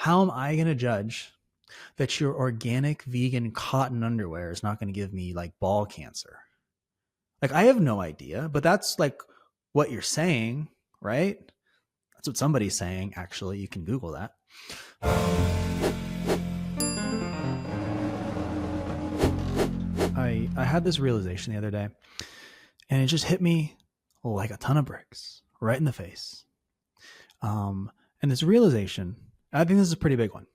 how am I going to judge that your organic vegan cotton underwear is not going to give me like ball cancer? Like, I have no idea, but that's like what you're saying, right? That's what somebody's saying. Actually, you can Google that. I had this realization the other day, and it just hit me like a ton of bricks right in the face. And this realization, I think this is a pretty big one.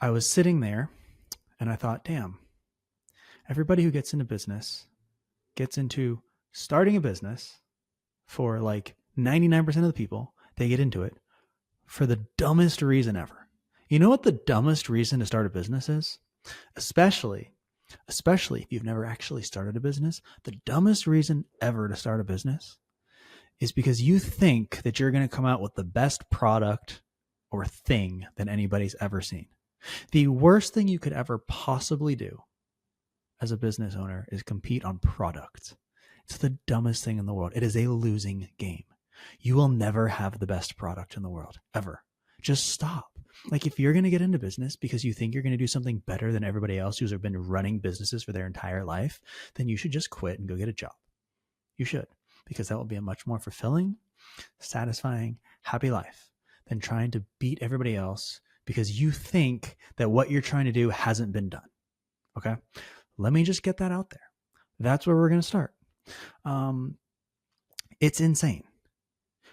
I was sitting there and I thought, damn, everybody who gets into business gets into starting a business for like 99% of the people, they get into it for the dumbest reason ever. You know what the dumbest reason to start a business is? Especially if you've never actually started a business, the dumbest reason ever to start a business is because you think that you're going to come out with the best product or thing that anybody's ever seen. The worst thing you could ever possibly do as a business owner is compete on product. It's the dumbest thing in the world. It is a losing game. You will never have the best product in the world, ever. Just stop. Like, if you're going to get into business because you think you're going to do something better than everybody else who's been running businesses for their entire life, then you should just quit and go get a job. You should, because that will be a much more fulfilling, satisfying, happy life than trying to beat everybody else because you think that what you're trying to do hasn't been done. Okay? Let me just get that out there. That's where we're going to start. It's insane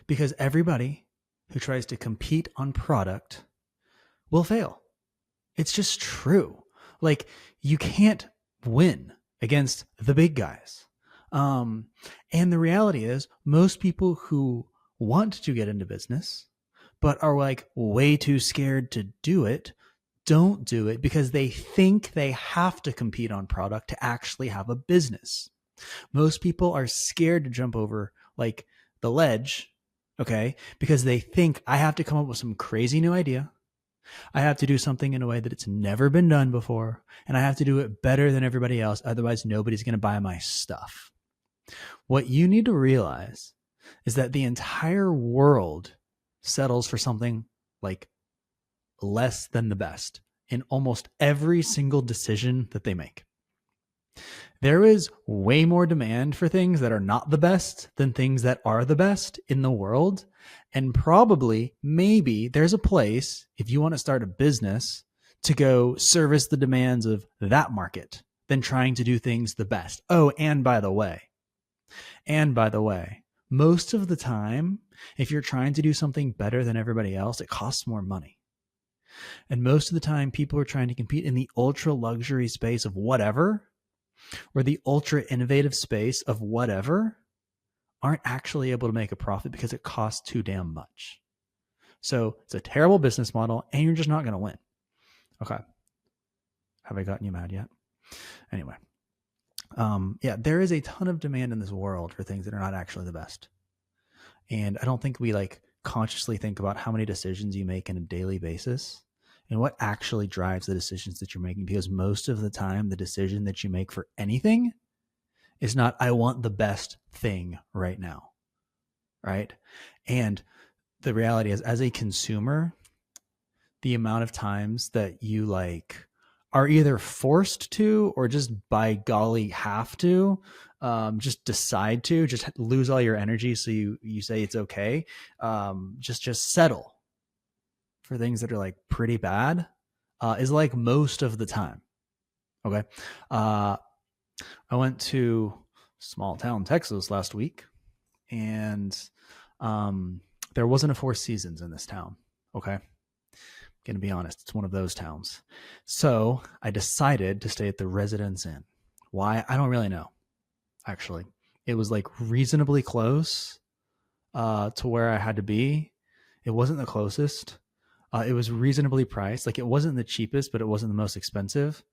because everybody who tries to compete on product will fail. It's just true. Like, you can't win against the big guys. And the reality is, most people who want to get into business, but are like way too scared to do it, don't do it because they think they have to compete on product to actually have a business. Most people are scared to jump over like the ledge, okay, because they think I have to come up with some crazy new idea. I have to do something in a way that it's never been done before, and I have to do it better than everybody else. Otherwise, nobody's going to buy my stuff. What you need to realize is that the entire world settles for something like less than the best in almost every single decision that they make. There is way more demand for things that are not the best than things that are the best in the world. And probably, maybe there's a place, if you want to start a business, to go service the demands of that market than trying to do things the best. Oh, and by the way, most of the time, if you're trying to do something better than everybody else, it costs more money. And most of the time, people are trying to compete in the ultra luxury space of whatever, or the ultra innovative space of whatever, aren't actually able to make a profit because it costs too damn much. So it's a terrible business model and you're just not going to win. Okay. Have I gotten you mad yet? Anyway. Yeah, there is a ton of demand in this world for things that are not actually the best. And I don't think we like consciously think about how many decisions you make on a daily basis and what actually drives the decisions that you're making. Because most of the time, the decision that you make for anything is not, I want the best thing right now. Right. And the reality is, as a consumer, the amount of times that you like are either forced to, or just by golly have to, just decide to just lose all your energy. So you say it's okay. Just settle for things that are like pretty bad, is like most of the time. Okay. I went to small town Texas last week, and there wasn't a Four Seasons in this town. Okay. Going to be honest, it's one of those towns. So I decided to stay at the Residence Inn. Why? I don't really know, actually. It was like reasonably close to where I had to be. It wasn't the closest. It was reasonably priced. Like, it wasn't the cheapest, but it wasn't the most expensive.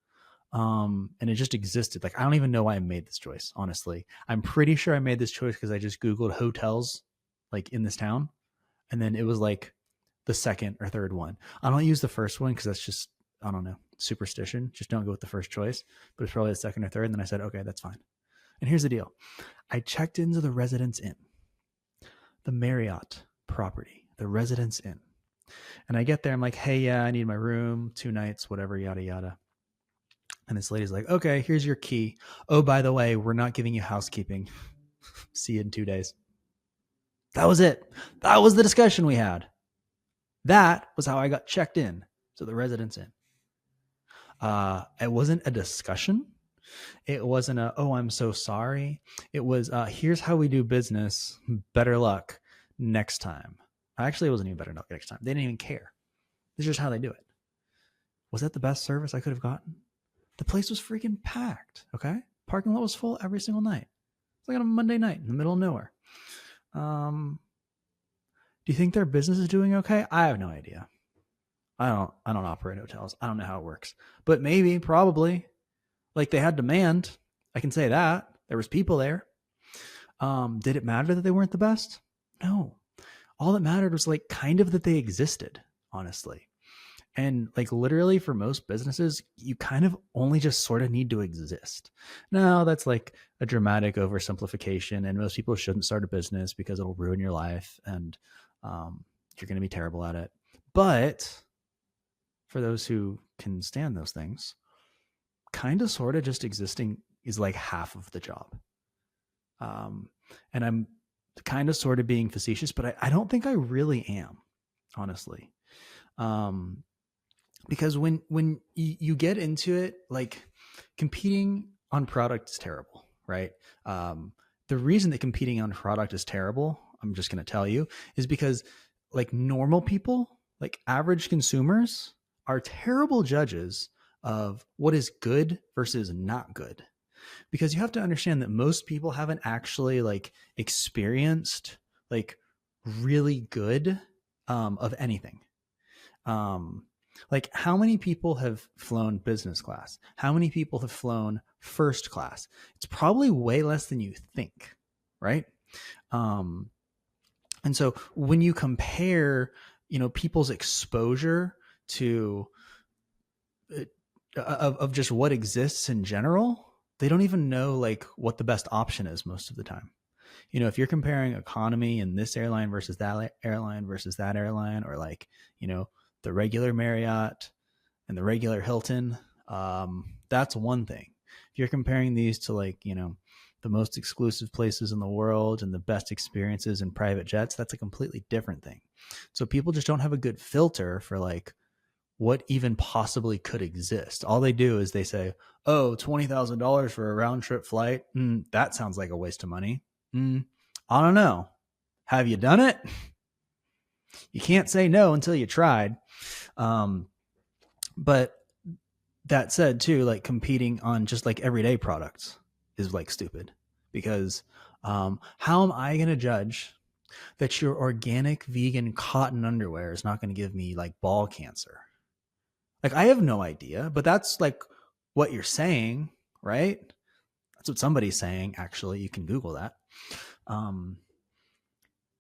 And it just existed. Like, I don't even know why I made this choice, honestly. I'm pretty sure I made this choice because I just Googled hotels like in this town. And then it was like the second or third one. I don't use the first one because that's just, I don't know, superstition. Just don't go with the first choice. But it's probably the second or third. And then I said, okay, that's fine. And here's the deal. I checked into the Residence Inn, the Marriott property, the Residence Inn. And I get there, I'm like, hey, yeah, I need my room, 2 nights, whatever, yada, yada. And this lady's like, okay, here's your key. Oh, by the way, we're not giving you housekeeping. See you in 2 days. That was it. That was the discussion we had. That was how I got checked in to the Residence Inn. It wasn't a discussion. It wasn't a, oh, I'm so sorry. It was, here's how we do business. Better luck next time. Actually, it wasn't even better luck next time. They didn't even care. This is just how they do it. Was that the best service I could have gotten? The place was freaking packed. Okay. Parking lot was full every single night. It's like on a Monday night in the middle of nowhere. Do you think their business is doing okay? I have no idea. I don't operate hotels. I don't know how it works. But maybe, probably. Like, they had demand. I can say that. There was people there. Did it matter that they weren't the best? No. All that mattered was like kind of that they existed, honestly. And like literally for most businesses, you kind of only just sort of need to exist. Now, that's like a dramatic oversimplification, and most people shouldn't start a business because it'll ruin your life and you're going to be terrible at it. But for those who can stand those things, kind of sort of just existing is like half of the job. And I'm kind of sort of being facetious, but I don't think I really am, honestly. Because when you get into it, like competing on product is terrible, right? The reason that competing on product is terrible, I'm just going to tell you, is because like normal people, like average consumers, are terrible judges of what is good versus not good. Because you have to understand that most people haven't actually like experienced like really good of anything. Like how many people have flown business class? How many people have flown first class? It's probably way less than you think, right? And so when you compare, people's exposure to of just what exists in general, they don't even know like what the best option is most of the time. If you're comparing economy in this airline versus that airline versus that airline, or like, the regular Marriott and the regular Hilton, that's one thing. If you're comparing these to like, the most exclusive places in the world and the best experiences in private jets, that's a completely different thing. So people just don't have a good filter for like what even possibly could exist. All they do is they say, oh, $20,000 for a round trip flight. That sounds like a waste of money. I don't know. Have you done it? You can't say no until you tried. But that said too, like competing on just like everyday products is like stupid, because how am I going to judge that your organic vegan cotton underwear is not going to give me like ball cancer? Like, I have no idea, but that's like what you're saying, right? That's what somebody's saying. Actually, you can Google that.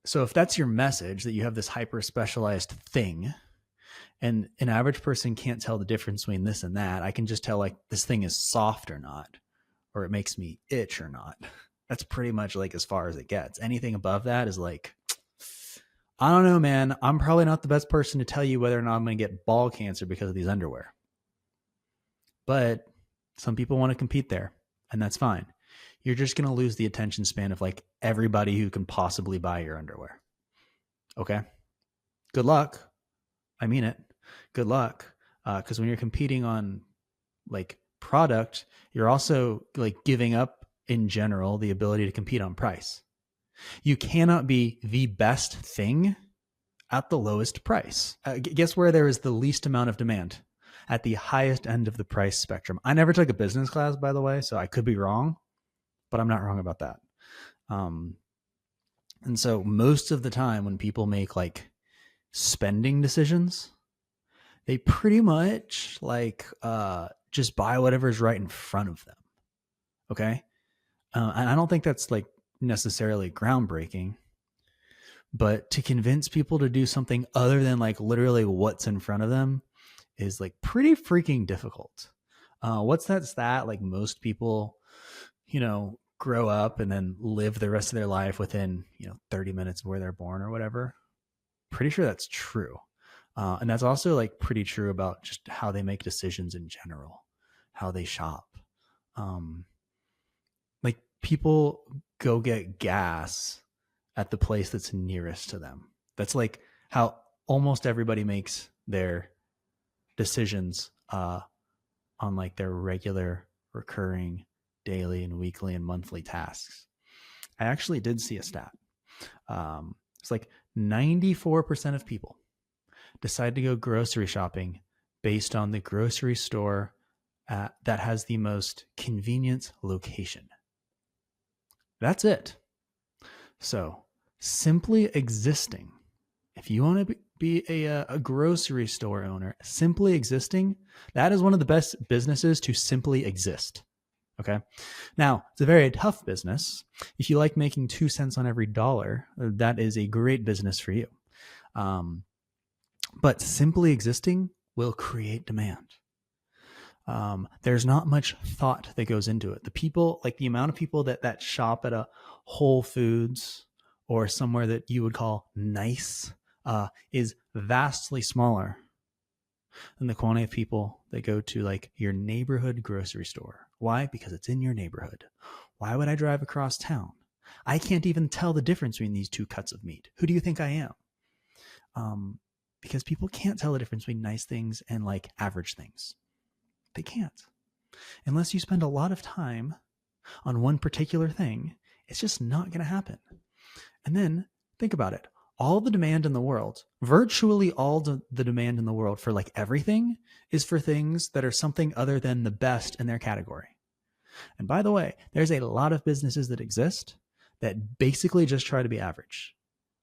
So if that's your message, that you have this hyper specialized thing and an average person can't tell the difference between this and that, I can just tell like this thing is soft or not, or it makes me itch or not. That's pretty much like as far as it gets. Anything above that is like, I don't know, man. I'm probably not the best person to tell you whether or not I'm going to get ball cancer because of these underwear. But some people want to compete there, and that's fine. You're just going to lose the attention span of like everybody who can possibly buy your underwear. Okay. Good luck. I mean it. Good luck. Because when you're competing on like product, you're also like giving up in general the ability to compete on price. You cannot be the best thing at the lowest price. Guess where there is the least amount of demand? At the highest end of the price spectrum. I never took a business class, by the way, so I could be wrong, but I'm not wrong about that. And so most of the time when people make like spending decisions, they pretty much like just buy whatever's right in front of them. Okay. And I don't think that's like necessarily groundbreaking, but to convince people to do something other than like literally what's in front of them is like pretty freaking difficult. What's that stat? Like most people, grow up and then live the rest of their life within, 30 minutes of where they're born or whatever. Pretty sure that's true. And that's also like pretty true about just how they make decisions in general, how they shop. Um, like people go get gas at the place that's nearest to them. That's like how almost everybody makes their decisions on like their regular, recurring, daily and weekly and monthly tasks. I actually did see a stat. It's like 94% of people decide to go grocery shopping based on the grocery store that has the most convenient location. That's it. So, simply existing, if you want to be a grocery store owner, simply existing, that is one of the best businesses to simply exist. Okay. Now, it's a very tough business. If you like making 2 cents on every dollar, that is a great business for you. But simply existing will create demand. There's not much thought that goes into it. The people, like the amount of people that shop at a Whole Foods or somewhere that you would call nice, is vastly smaller than the quantity of people that go to like your neighborhood grocery store. Why? Because it's in your neighborhood. Why would I drive across town? I can't even tell the difference between these two cuts of meat. Who do you think I am? Because people can't tell the difference between nice things and like average things. They can't. Unless you spend a lot of time on one particular thing, it's just not going to happen. And then think about it. All the demand in the world, virtually all the demand in the world for like everything is for things that are something other than the best in their category. And by the way, there's a lot of businesses that exist that basically just try to be average.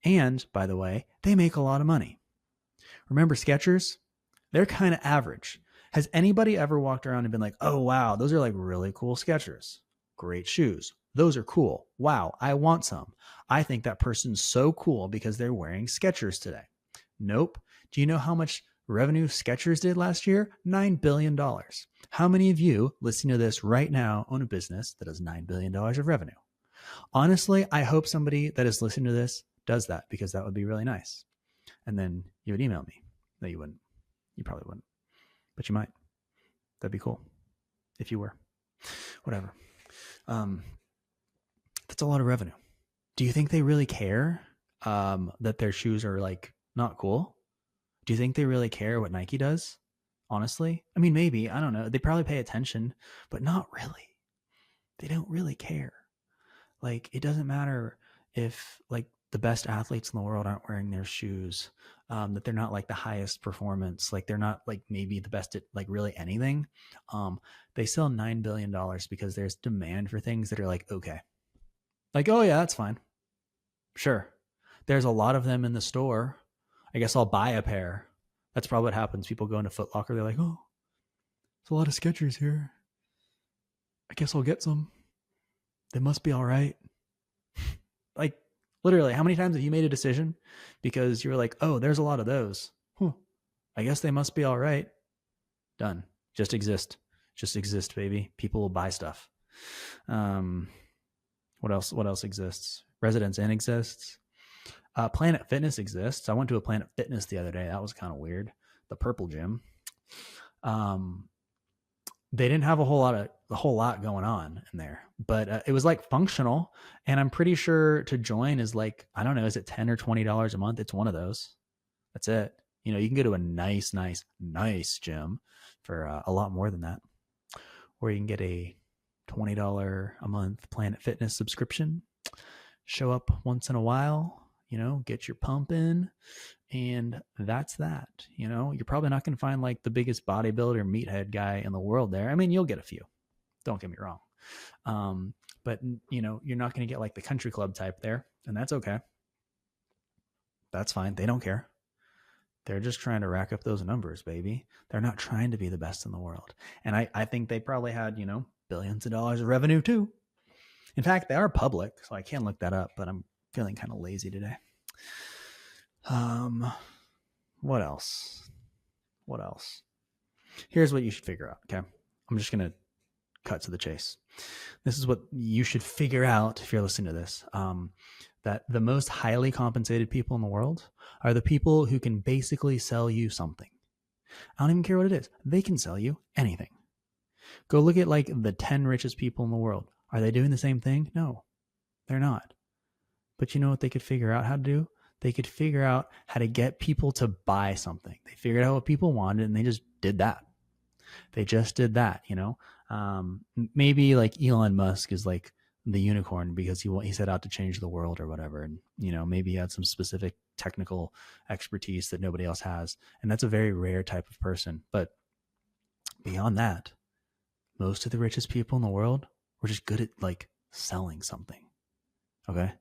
And by the way, they make a lot of money. Remember Skechers? They're kind of average. Has anybody ever walked around and been like, oh, wow, those are like really cool Skechers. Great shoes. Those are cool. Wow, I want some. I think that person's so cool because they're wearing Skechers today. Nope. Do you know how much revenue Skechers did last year? $9 billion. How many of you listening to this right now own a business that has $9 billion of revenue? Honestly, I hope somebody that is listening to this does that because that would be really nice. And then you would email me. No, you wouldn't. You probably wouldn't. But you might. That'd be cool if you were. Whatever. That's a lot of revenue. Do you think they really care that their shoes are like not cool? Do you think they really care what Nike does? Honestly, I mean, maybe, I don't know. They probably pay attention, but not really. They don't really care. Like, it doesn't matter if like the best athletes in the world aren't wearing their shoes, that they're not like the highest performance, like they're not like maybe the best at like really anything. They sell $9 billion because there's demand for things that are like, okay, like, oh yeah, that's fine. Sure. There's a lot of them in the store. I guess I'll buy a pair. That's probably what happens. People go into Foot Locker. They're like, oh, there's a lot of Skechers here. I guess I'll get some. They must be all right. Like, literally, how many times have you made a decision because you were like, oh, there's a lot of those. I guess they must be all right. Done. Just exist. Just exist, baby. People will buy stuff. What else? What else exists? Residence Inn exists. Planet Fitness exists. I went to a Planet Fitness the other day. That was kind of weird. The Purple Gym. They didn't have a whole lot going on in there, but it was like functional. And I'm pretty sure to join is like, I don't know, is it $10 or $20 a month? It's one of those. That's it. You know, you can go to a nice gym for a lot more than that, or you can get a $20 a month Planet Fitness subscription. Show up once in a while, you know, get your pump in, and that's that. You know, you're probably not going to find like the biggest bodybuilder meathead guy in the world there. I mean, you'll get a few, don't get me wrong. But you know, you're not going to get like the country club type there, and that's okay. That's fine. They don't care. They're just trying to rack up those numbers, baby. They're not trying to be the best in the world. And I think they probably had, you know, billions of dollars of revenue too. In fact, they are public, so I can look that up, but I'm feeling kind of lazy today. What else? Here's what you should figure out, okay? I'm just going to cut to the chase. This is what you should figure out if you're listening to this. that the most highly compensated people in the world are the people who can basically sell you something. I don't even care what it is. They can sell you anything. Go look at like the 10 richest people in the world. Are they doing the same thing? No, they're not. But you know what they could figure out how to do? They could figure out how to get people to buy something. They figured out what people wanted and they just did that. They just did that, you know? Maybe like Elon Musk is like the unicorn because he set out to change the world or whatever. And, you know, maybe he had some specific technical expertise that nobody else has. And that's a very rare type of person. But beyond that, most of the richest people in the world were just good at like selling something. Okay.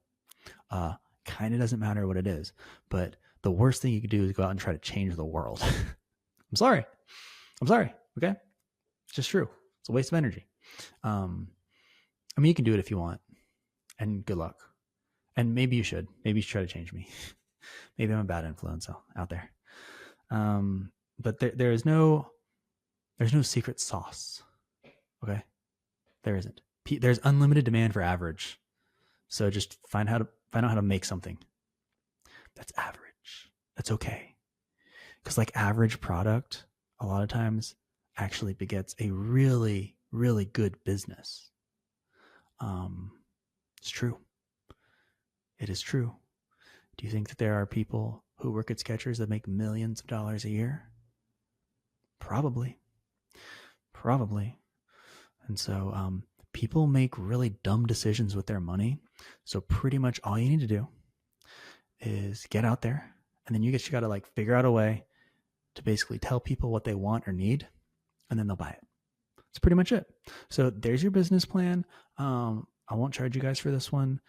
Kind of doesn't matter what it is, but the worst thing you could do is go out and try to change the world. I'm sorry. Okay. It's just true. It's a waste of energy. I mean, you can do it if you want, and good luck. And maybe you should. Maybe you should try to change me. Maybe I'm a bad influence out there. But there's no secret sauce. Okay, there isn't. There's unlimited demand for average. So just find out how to make something that's average. That's okay. Because like average product, a lot of times actually begets a really, really good business. It's true. It is true. Do you think that there are people who work at Skechers that make millions of dollars a year? Probably. And so people make really dumb decisions with their money. So pretty much all you need to do is get out there, and then you got to like figure out a way to basically tell people what they want or need, and then they'll buy it. That's pretty much it. So there's your business plan. I won't charge you guys for this one.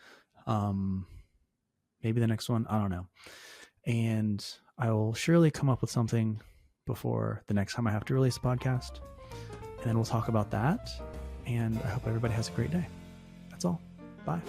Maybe the next one, I don't know. And I will surely come up with something before the next time I have to release a podcast. And then we'll talk about that. And I hope everybody has a great day. That's all. Bye.